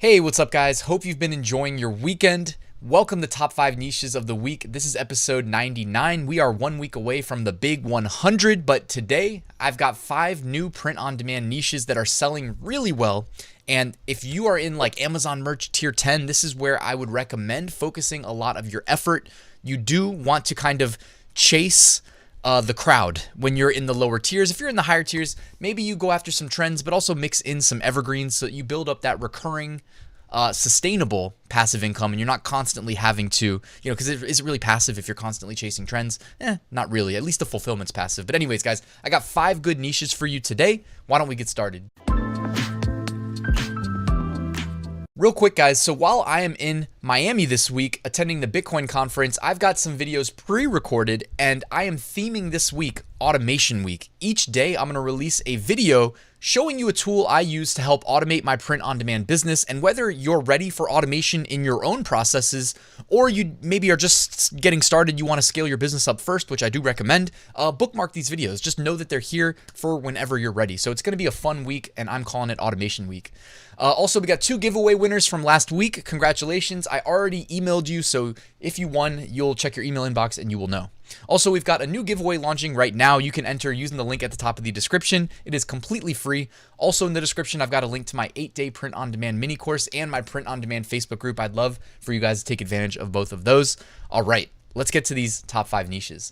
Hey, what's up guys? Hope you've been enjoying your weekend. Welcome to Top 5 Niches of the Week. This is episode 99. We are 1 week away from the big 100, but today I've got 5 new print-on-demand niches that are selling really well. And if you are in like Amazon merch tier 10, this is where I would recommend focusing a lot of your effort. You do want to kind of chase the crowd when you're in the lower tiers. If you're in the higher tiers, maybe you go after some trends, but also mix in some evergreens so that you build up that recurring, sustainable passive income, and you're not constantly having to, because is it really passive if you're constantly chasing trends? Not really. At least the fulfillment's passive. But anyways, guys, I got 5 good niches for you today. Why don't we get started? Real quick, guys, so while I am in Miami this week attending the Bitcoin conference, I've got some videos pre-recorded, and I am theming this week Automation Week. Each day, I'm going to release a video showing you a tool I use to help automate my print-on-demand business. And whether you're ready for automation in your own processes, or you maybe are just getting started, you want to scale your business up first, which I do recommend, bookmark these videos. Just know that they're here for whenever you're ready. So it's going to be a fun week, and I'm calling it Automation Week. Also, we got 2 giveaway winners from last week. Congratulations. I already emailed you, so if you won, you'll check your email inbox and you will know. Also, we've got a new giveaway launching right now. You can enter using the link at the top of the description. It is completely free. Also in the description, I've got a link to my 8-day print-on-demand mini course and my print-on-demand Facebook group. I'd love for you guys to take advantage of both of those. All right, let's get to these top 5 niches.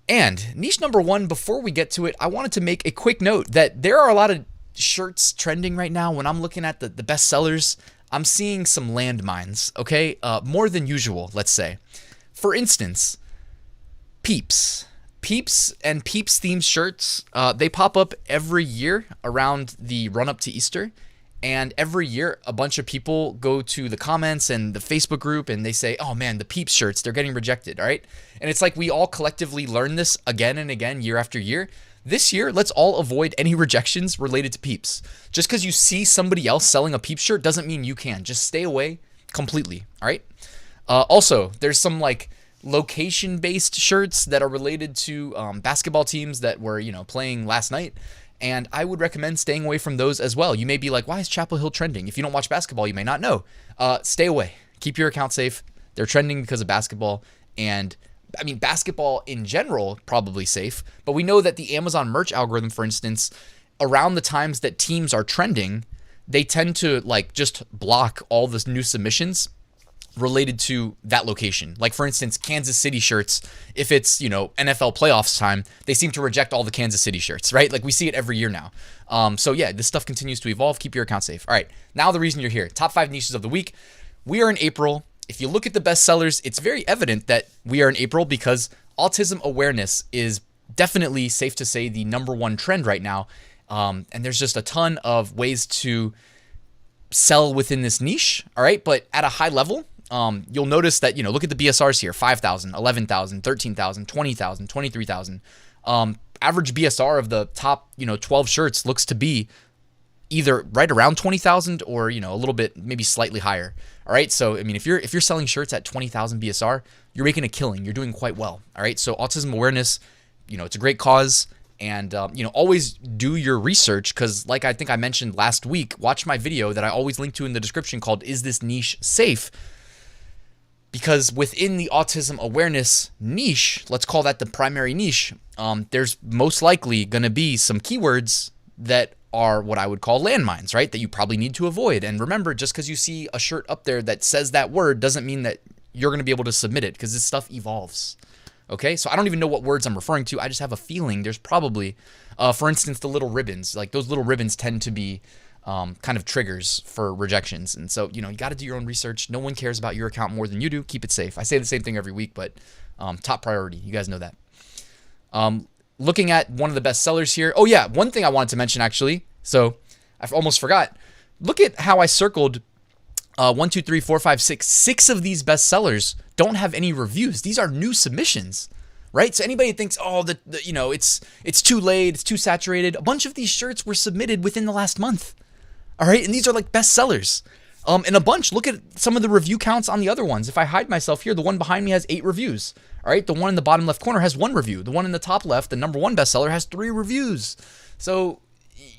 And niche number 1, before we get to it, I wanted to make a quick note that there are a lot of shirts trending right now. When I'm looking at the best sellers, I'm seeing some landmines, okay? More than usual, let's say. For instance, Peeps and Peeps themed shirts, they pop up every year around the run up to Easter. And every year, a bunch of people go to the comments and the Facebook group and they say, oh man, the Peeps shirts, they're getting rejected, all right? And it's like we all collectively learn this again and again, year after year. This year, let's all avoid any rejections related to Peeps. Just because you see somebody else selling a Peeps shirt doesn't mean you can. Just stay away completely, all right? Also, there's some like location-based shirts that are related to basketball teams that were, playing last night. And I would recommend staying away from those as well. You may be like, why is Chapel Hill trending? If you don't watch basketball, you may not know. Stay away. Keep your account safe. They're trending because of basketball. And I mean, basketball in general, probably safe, but we know that the Amazon merch algorithm, for instance, around the times that teams are trending, they tend to like just block all the new submissions related to that location. Like for instance, Kansas City shirts, if it's, NFL playoffs time, they seem to reject all the Kansas City shirts, right? Like we see it every year now. So yeah, this stuff continues to evolve. Keep your account safe. All right, now the reason you're here, top 5 niches of the week. We are in April. If you look at the best sellers, it's very evident that we are in April because autism awareness is definitely, safe to say, the #1 trend right now. And there's just a ton of ways to sell within this niche, all right? But at a high level, you'll notice that, look at the BSRs here, 5,000, 11,000, 13,000, 20,000, 23,000. Average BSR of the top, 12 shirts looks to be either right around 20,000 or, a little bit, maybe slightly higher. All right. So, I mean, if you're selling shirts at 20,000 BSR, you're making a killing. You're doing quite well. All right. So autism awareness, it's a great cause. And, always do your research because like I think I mentioned last week, watch my video that I always link to in the description called Is This Niche Safe? Because within the autism awareness niche, let's call that the primary niche, there's most likely going to be some keywords that are what I would call landmines, right? That you probably need to avoid. And remember, just because you see a shirt up there that says that word doesn't mean that you're going to be able to submit it because this stuff evolves. Okay, so I don't even know what words I'm referring to. I just have a feeling there's probably, for instance, the little ribbons. Like those little ribbons tend to be kind of triggers for rejections. And so, you got to do your own research. No one cares about your account more than you do. Keep it safe. I say the same thing every week, but top priority. You guys know that. Looking at one of the best sellers here. Oh yeah, one thing I wanted to mention actually. So I almost forgot. Look at how I circled 1, 2, 3, 4, 5, 6. 6 of these best sellers don't have any reviews. These are new submissions, right? So anybody thinks, oh, it's too late, it's too saturated. A bunch of these shirts were submitted within the last month. All right, and these are like best sellers. And a bunch, look at some of the review counts on the other ones. If I hide myself here, the one behind me has 8 reviews. All right, the one in the bottom left corner has 1 review. The one in the top left, the #1 bestseller, has 3 reviews. So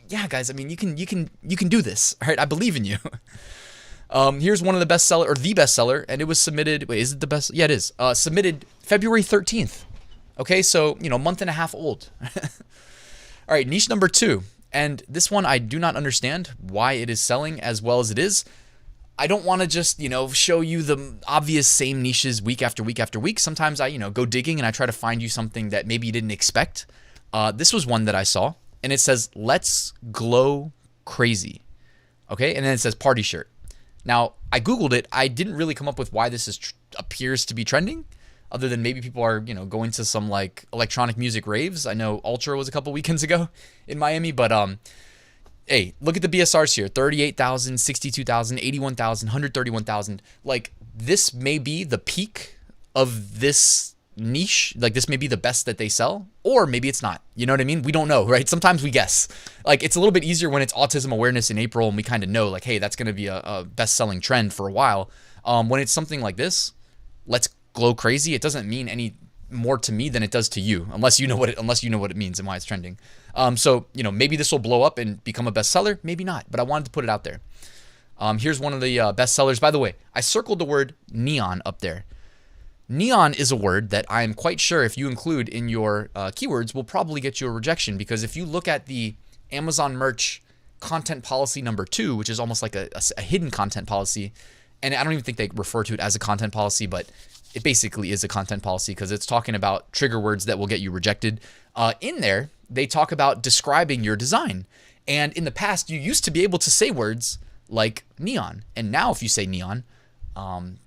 yeah, guys, I mean, you can do this. All right, I believe in you. Here's one of the bestseller, or the bestseller, and it was submitted. Wait, is it the best? Yeah, it is. Submitted February 13th. Okay, so a month and a half old. All right, niche number 2, and this one I do not understand why it is selling as well as it is. I don't want to just show you the obvious same niches week after week after week. Sometimes I go digging and I try to find you something that maybe you didn't expect. This was one that I saw, and it says "Let's Glow Crazy." Okay, and then it says party shirt. Now, I Googled it. I didn't really come up with why this appears to be trending, other than maybe people are, going to some like electronic music raves. I know Ultra was a couple weekends ago in Miami, but hey, look at the BSRs here. 38,000, 62,000, 81,000, 131,000. Like, this may be the peak of this niche. Like, this may be the best that they sell, or maybe it's not. You know what I mean? We don't know, right? Sometimes we guess. Like, it's a little bit easier when it's autism awareness in April and we kind of know, like, hey, that's going to be a best-selling trend for a while. When it's something like this, let's glow crazy, it doesn't mean any more to me than it does to you, unless you know what it means and why it's trending. So maybe this will blow up and become a bestseller, maybe not, but I wanted to put it out there. Here's one of the bestsellers. By the way, I circled the word neon up there. Neon is a word that I am quite sure if you include in your keywords will probably get you a rejection, because if you look at the Amazon merch content policy number 2, which is almost like a hidden content policy, and I don't even think they refer to it as a content policy, but it basically is a content policy because it's talking about trigger words that will get you rejected. In there, they talk about describing your design. And in the past, you used to be able to say words like neon. And now if you say neon, I'm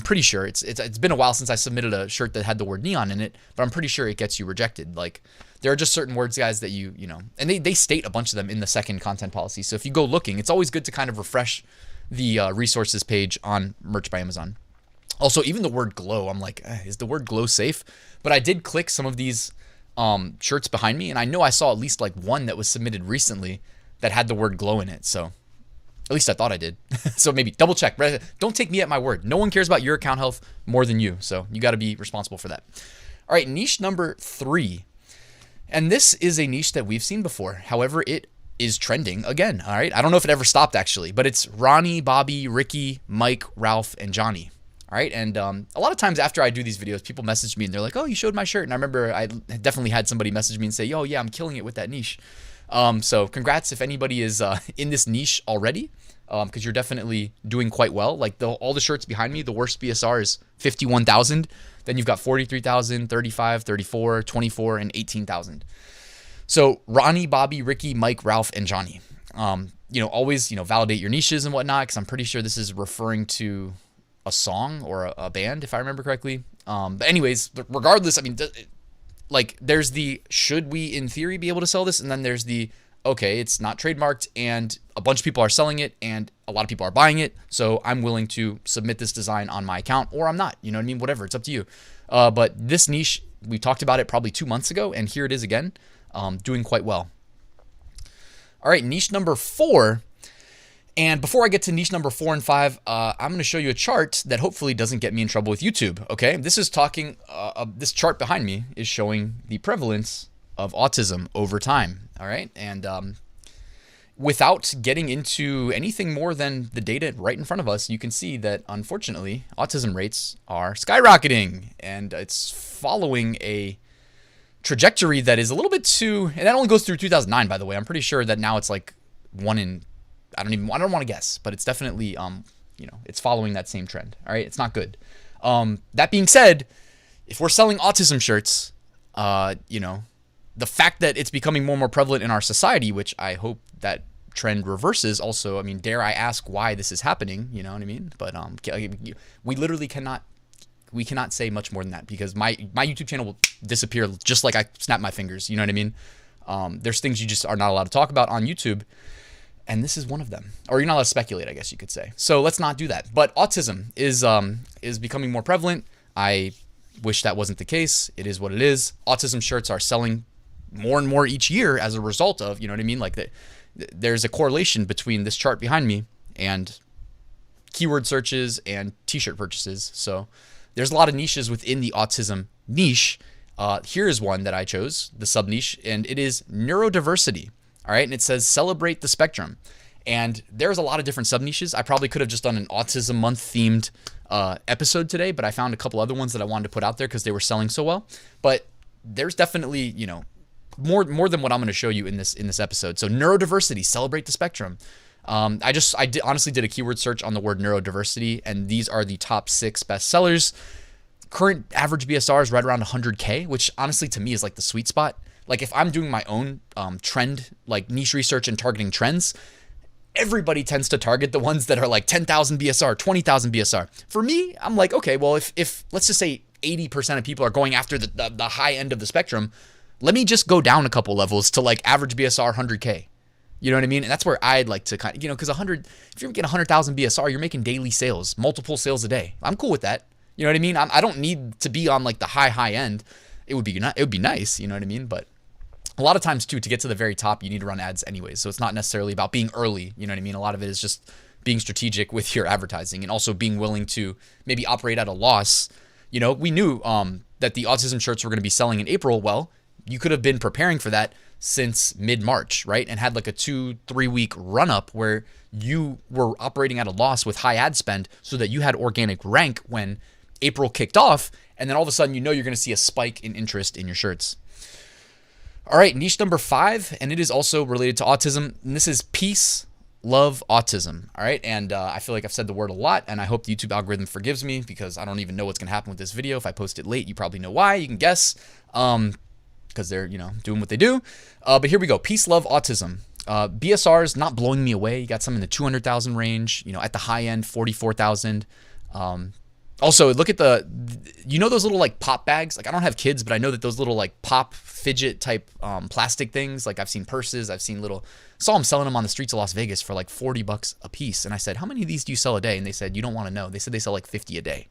pretty sure it's been a while since I submitted a shirt that had the word neon in it, but I'm pretty sure it gets you rejected. Like, there are just certain words, guys, that and they state a bunch of them in the second content policy. So if you go looking, it's always good to kind of refresh the resources page on Merch by Amazon. Also, even the word glow, I'm like, is the word glow safe? But I did click some of these shirts behind me, and I know I saw at least like one that was submitted recently that had the word glow in it. So at least I thought I did. So maybe double check. Don't take me at my word. No one cares about your account health more than you. So you got to be responsible for that. All right, niche number 3. And this is a niche that we've seen before. However, it is trending again. All right. I don't know if it ever stopped actually, but it's Ronnie, Bobby, Ricky, Mike, Ralph, and Johnny. All right. And a lot of times after I do these videos, people message me and they're like, oh, you showed my shirt. And I remember I definitely had somebody message me and say, yo, yeah, I'm killing it with that niche. So congrats if anybody is in this niche already, because you're definitely doing quite well. Like all the shirts behind me, the worst BSR is 51,000. Then you've got 43,000, 35, 34, 24, and 18,000. So Ronnie, Bobby, Ricky, Mike, Ralph, and Johnny. Always, validate your niches and whatnot, because I'm pretty sure this is referring to a song or a band, if I remember correctly. But anyways, regardless, I mean, there's the, should we in theory be able to sell this? And then there's the, okay, it's not trademarked and a bunch of people are selling it and a lot of people are buying it. So I'm willing to submit this design on my account, or I'm not, you know what I mean? Whatever, it's up to you. But this niche, we talked about it probably 2 months ago, and here it is again, doing quite well. All right, niche number 4. And before I get to niche number 4 and 5, I'm going to show you a chart that hopefully doesn't get me in trouble with YouTube. Okay, this is talking. This chart behind me is showing the prevalence of autism over time. All right, and without getting into anything more than the data right in front of us, you can see that unfortunately, autism rates are skyrocketing, and it's following a trajectory that is a little bit too. And that only goes through 2009, by the way. I'm pretty sure that now it's like 1 in. I don't want to guess, but it's definitely, it's following that same trend. All right. It's not good. That being said, if we're selling autism shirts, the fact that it's becoming more and more prevalent in our society, which I hope that trend reverses also, I mean, dare I ask why this is happening, you know what I mean? But, we literally cannot say much more than that, because my YouTube channel will disappear just like I snap my fingers. You know what I mean? There's things you just are not allowed to talk about on YouTube. And this is one of them. Or you're not allowed to speculate, I guess you could say. So let's not do that. But autism is becoming more prevalent. I wish that wasn't the case. It is what it is. Autism shirts are selling more and more each year as a result of, you know what I mean? Like there's a correlation between this chart behind me and keyword searches and t-shirt purchases. So there's a lot of niches within the autism niche. Here is one that I chose, the sub niche, and it is neurodiversity. All right, and it says celebrate the spectrum. And there's a lot of different sub niches. I probably could have just done an autism month themed episode today, but I found a couple other ones that I wanted to put out there because they were selling so well. But there's definitely, you know, more than what I'm going to show you in this episode. So neurodiversity, celebrate the spectrum. Honestly did a keyword search on the word neurodiversity, and these are the top 6 best sellers. Current average BSR is right around 100K, which honestly to me is like the sweet spot. Like if I'm doing my own trend, like niche research and targeting trends, everybody tends to target the ones that are like 10,000 BSR, 20,000 BSR. For me, I'm like, okay, well, if let's just say 80% of people are going after the high end of the spectrum, let me just go down a couple levels to like average BSR 100K. You know what I mean? And that's where I'd like to kind of, you know, because if you're getting 100,000 BSR, you're making daily sales, multiple sales a day. I'm cool with that. You know what I mean? I don't need to be on like the high end. It would be nice. You know what I mean? But a lot of times too, to get to the very top, you need to run ads anyways. So it's not necessarily about being early. You know what I mean? A lot of it is just being strategic with your advertising and also being willing to maybe operate at a loss. You know, we knew that the autism shirts were going to be selling in April. Well, you could have been preparing for that since mid-March, right? And had like a 2-3 week run up where you were operating at a loss with high ad spend so that you had organic rank when April kicked off. And then all of a sudden, you know, you're going to see a spike in interest in your shirts. All right, niche number 5, and it is also related to autism. And this is peace, love, autism. All right, and I feel like I've said the word a lot, and I hope the YouTube algorithm forgives me because I don't even know what's going to happen with this video. If I post it late, you probably know why. You can guess, because they're, you know, doing what they do. But here we go. Peace, love, autism. BSR is not blowing me away. You got some in the 200,000 range. You know, at the high end, 44,000. Also, look at you know those little like pop bags? Like I don't have kids, but I know that those little like pop fidget type plastic things, like I've seen purses, I've seen saw them selling them on the streets of Las Vegas for like $40 a piece. And I said, how many of these do you sell a day? And they said, you don't want to know. They said they sell like 50 a day.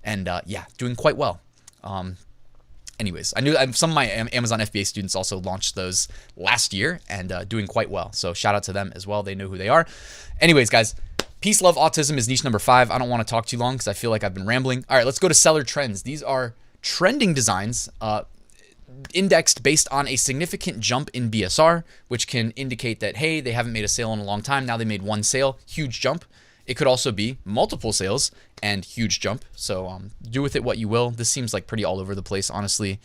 And yeah, doing quite well. Anyways, I knew some of my Amazon FBA students also launched those last year and doing quite well. So shout out to them as well. They know who they are. Anyways, guys. Peace, love, autism is niche number 5. I don't want to talk too long because I feel like I've been rambling. All right, let's go to seller trends. These are trending designs indexed based on a significant jump in BSR, which can indicate that, hey, they haven't made a sale in a long time. Now they made one sale, huge jump. It could also be multiple sales and huge jump. So do with it what you will. This seems like pretty all over the place, honestly.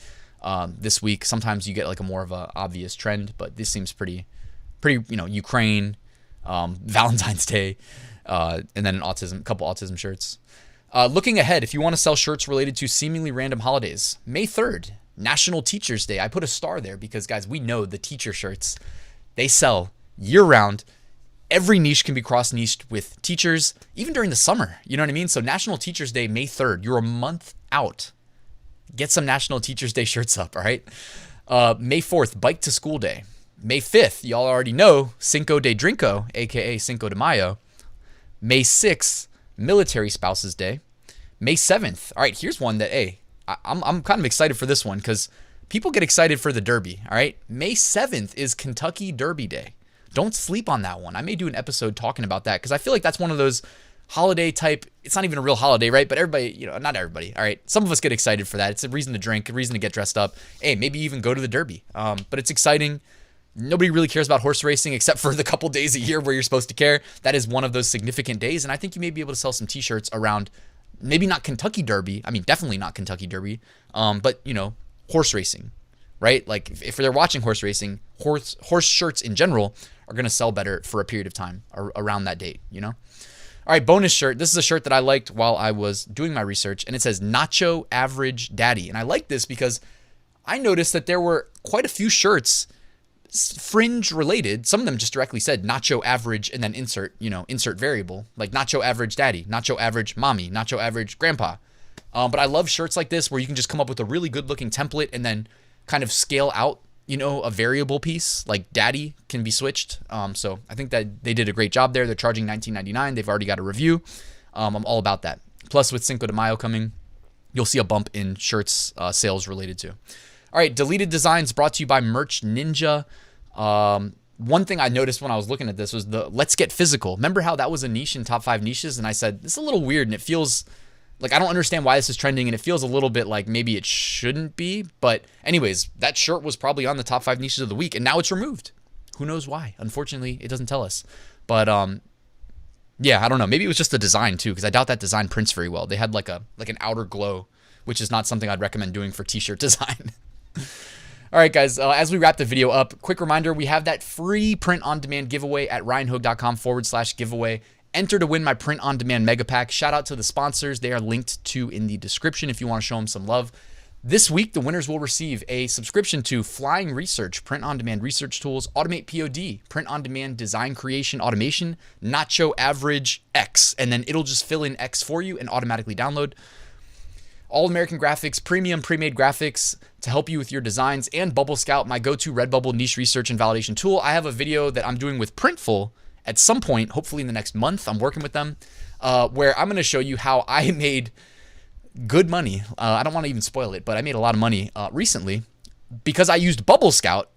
This week, sometimes you get like a more of a obvious trend, but this seems pretty, you know, Ukraine, Valentine's Day. And then a couple autism shirts. Looking ahead, if you want to sell shirts related to seemingly random holidays, May 3rd, National Teachers Day. I put a star there because, guys, we know the teacher shirts, they sell year-round. Every niche can be cross-niched with teachers, even during the summer. You know what I mean? So National Teachers Day, May 3rd, you're a month out. Get some National Teachers Day shirts up, all right? May 4th, Bike to School Day. May 5th, y'all already know, Cinco de Drinko, a.k.a. Cinco de Mayo. May 6th, Military Spouses Day. May 7th. All right, here's one that, hey, I'm kind of excited for this one because people get excited for the Derby, all right? May 7th is Kentucky Derby Day. Don't sleep on that one. I may do an episode talking about that because I feel like that's one of those holiday type, it's not even a real holiday, right? But everybody, you know, not everybody, all right? Some of us get excited for that. It's a reason to drink, a reason to get dressed up. Hey, maybe even go to the Derby. But it's exciting. Nobody really cares about horse racing except for the couple days a year where you're supposed to care. That is one of those significant days. And I think you may be able to sell some t-shirts around, maybe not Kentucky Derby. I mean, definitely not Kentucky Derby. But, you know, horse racing, right? Like if they're watching horse racing, horse shirts in general are going to sell better for a period of time around that date, you know? All right, bonus shirt. This is a shirt that I liked while I was doing my research, and it says Nacho Average Daddy. And I like this because I noticed that there were quite a few shirts fringe related. Some of them just directly said nacho average and then insert variable, like nacho average daddy, nacho average mommy, nacho average grandpa. But I love shirts like this where you can just come up with a really good looking template and then kind of scale out, you know, a variable piece like daddy can be switched. So I think that they did a great job there. They're charging $19.99. They've already got a review. I'm all about that. Plus with Cinco de Mayo coming, you'll see a bump in shirts sales related to. All right, deleted designs brought to you by Merch Ninja. One thing I noticed when I was looking at this was the let's get physical. Remember how that was a niche in top 5 niches? And I said, this is a little weird and it feels like I don't understand why this is trending and it feels a little bit like maybe it shouldn't be. But anyways, that shirt was probably on the top 5 niches of the week and now it's removed. Who knows why? Unfortunately, it doesn't tell us. But yeah, I don't know. Maybe it was just the design too, because I doubt that design prints very well. They had like an outer glow, which is not something I'd recommend doing for t-shirt design. All right, guys, as we wrap the video up, quick reminder, we have that free print-on-demand giveaway at ryanhogue.com/giveaway. Enter to win my print-on-demand mega pack. Shout out to the sponsors. They are linked to in the description if you want to show them some love. This week, the winners will receive a subscription to Flying Research, print-on-demand research tools, AutomatePOD, print-on-demand design creation automation, Nacho Average X, and then it'll just fill in X for you and automatically download. All American Graphics, premium Premade graphics to help you with your designs, and Bubble Scout, my go-to Redbubble niche research and validation tool. I have a video that I'm doing with Printful at some point, hopefully in the next month. I'm working with them, where I'm going to show you how I made good money. I don't want to even spoil it, but I made a lot of money recently because I used Bubble Scout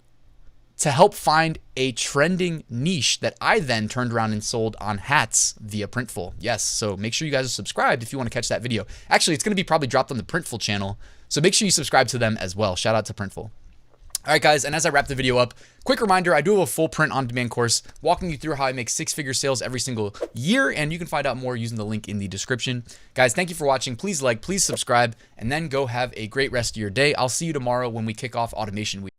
to help find a trending niche that I then turned around and sold on hats via Printful. Yes, so make sure you guys are subscribed if you want to catch that video. Actually, it's going to be probably dropped on the Printful channel, so make sure you subscribe to them as well. Shout out to Printful. All right, guys, and as I wrap the video up, quick reminder, I do have a full print-on-demand course walking you through how I make six-figure sales every single year, and you can find out more using the link in the description. Guys, thank you for watching. Please like, please subscribe, and then go have a great rest of your day. I'll see you tomorrow when we kick off Automation Week.